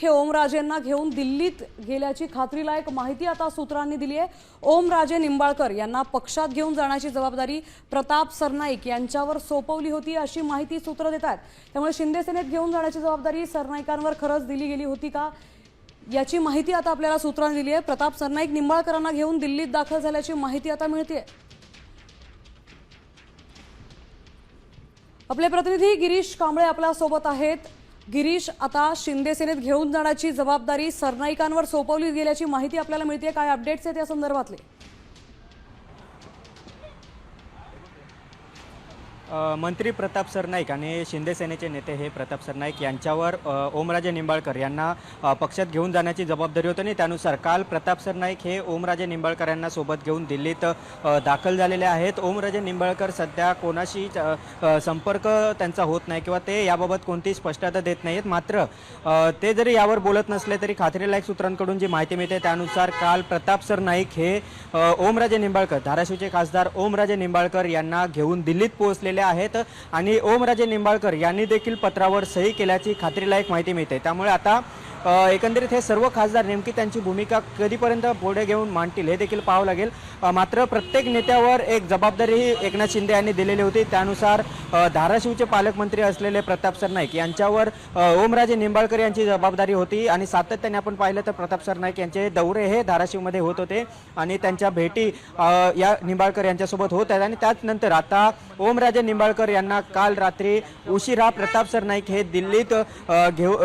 हे ओमराजेंना घेऊन दिल्लीत गेल्याची खात्रीलायक माहिती आता सूत्रांनी दिली आहे। ओमराजे निंबाळकर यांना पक्षात घेऊन जाण्याची जबाबदारी प्रताप सरनाईक यांच्यावर सोपवली होती अशी माहिती सूत्र देत आहेत। त्यामुळे शिंदे सेनेत घेऊन जाण्याची जबाबदारी सरनाईकांवर खरंच दिली गेली होती का याची माहिती आता आपल्याला सूत्रांनी दिली आहे। प्रताप सरनाईक निंबाळकरांना घेऊन दिल्लीत दाखल झाल्याची माहिती आता मिळते। आपले प्रतिनिधी गिरीश कांबळे आपल्या सोबत आहेत। गिरीश, आता शिंदे सेनेत घेऊन जाण्याची जबाबदारी सरनाईकांवर सोपवली गेल्याची माहिती आपल्याला मिळते, काय अपडेट्स आहेत या संदर्भातले? मंत्री प्रताप सरनाईक आणि शिंदे सेनेचे नेते हे प्रताप सरनाईक यांच्यावर ओमराजे निंबाळकर यांना पक्षात घेऊन जाण्याची जबाबदारी होती आणि त्यानुसार काल प्रताप सरनाईक हे ओमराजे निंबाळकर यांना सोबत घेऊन दिल्लीत दाखल झालेले आहेत। ओमराजे निंबाळकर सध्या कोणाशी संपर्क त्यांचा होत नाही किंवा ते याबाबत कोणतीही स्पष्टता देत नाहीत। मात्र ते जरी यावर बोलत नसले तरी खात्रीलायक सूत्रांकडून जी माहिती मिळते त्यानुसार काल प्रताप सरनाईक हे ओमराजे निंबाळकर, धाराशिवचे खासदार ओमराजे निंबाळकर यांना घेऊन दिल्लीत पोहोचलेले आहेत आणि ओमराजे निंबाळकर यांनी देखील पत्रावर सही केल्याची खात्रीलायक माहिती मिळते। त्यामुळे आता एकंदरीत हे सर्व खासदार नेमकी त्यांची भूमिका कधीपर्यंत पुढे घेऊन मांडतील हे देखील पाहावं लागेल। मात्र प्रत्येक नेत्यावर एक जबाबदारी एकनाथ शिंदे यांनी दिलेली होती। त्यानुसार धाराशिवचे पालकमंत्री असलेले प्रताप सरनाईक यांच्यावर ओमराजे निंबाळकर यांची जबाबदारी होती आणि सातत्याने आपण पाहिलं तर प्रताप सरनाईक यांचे दौरे हे धाराशिवमध्ये होत होते आणि त्यांच्या भेटी या निंबाळकर यांच्यासोबत होत आहेत आणि त्यानंतर आता ओमराजे निंबाळकर यांना काल रात्री उशिरा प्रताप सरनाईक हे दिल्लीत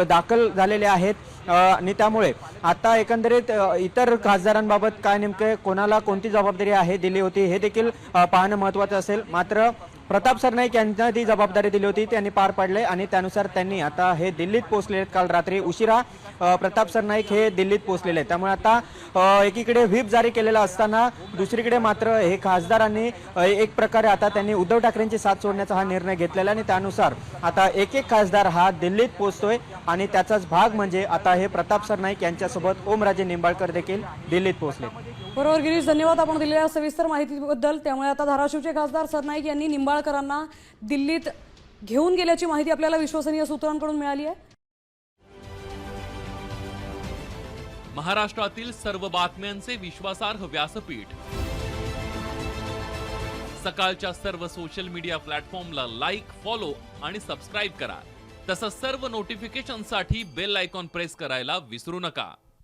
दाखल झालेले आहेत आणि त्यामुळे आता एकंदरीत इतर खासदारांबाबत काय नेमके कोणाला कोणती जबाबदारी आहे दिली होती हे देखील पाहणं महत्त्वाचं असेल। मात्र प्रताप सरनाईक यांना ती जबाबदारी दिली होती त्यांनी पार पाडले आणि त्यानुसार त्यांनी आता हे दिल्लीत पोहोचले आहेत। काल रात्री उशिरा प्रताप सरनाईक हे दिल्लीत पोहोचलेले आहेत। त्यामुळे आता एकीकडे व्हीप जारी केलेला असताना दुसरीकडे मात्र हे खासदारांनी एक प्रकारे आता त्यांनी उद्धव ठाकरेंची साथ सोडण्याचा हा निर्णय घेतलेला आणि त्यानुसार आता एक एक खासदार हा दिल्लीत पोहोचतोय आणि त्याचाच भाग म्हणजे आता हे प्रताप सरनाईक यांच्यासोबत ओमराजे निंबाळकर देखील दिल्लीत पोहोचले। बरोबर गिरीश, धन्यवाद आपण दिलेल्या सविस्तर माहितीबद्दल। त्यामुळे आता धाराशिवचे खासदार सरनाईक यांनी निंबाळकरांना दिल्लीत घेऊन गेल्याची माहिती आपल्याला विश्वसनीय सूत्रांकडून मिळाली आहे। महाराष्ट्रातील सर्व बातम्यांचे विश्वासार्ह व्यासपीठ, सकाळच्या सर्व सोशल मीडिया प्लॅटफॉर्मला लाईक, फॉलो आणि सबस्क्राईब करा। तसंच सर्व नोटिफिकेशनसाठी बेल आयकॉन प्रेस करायला विसरू नका।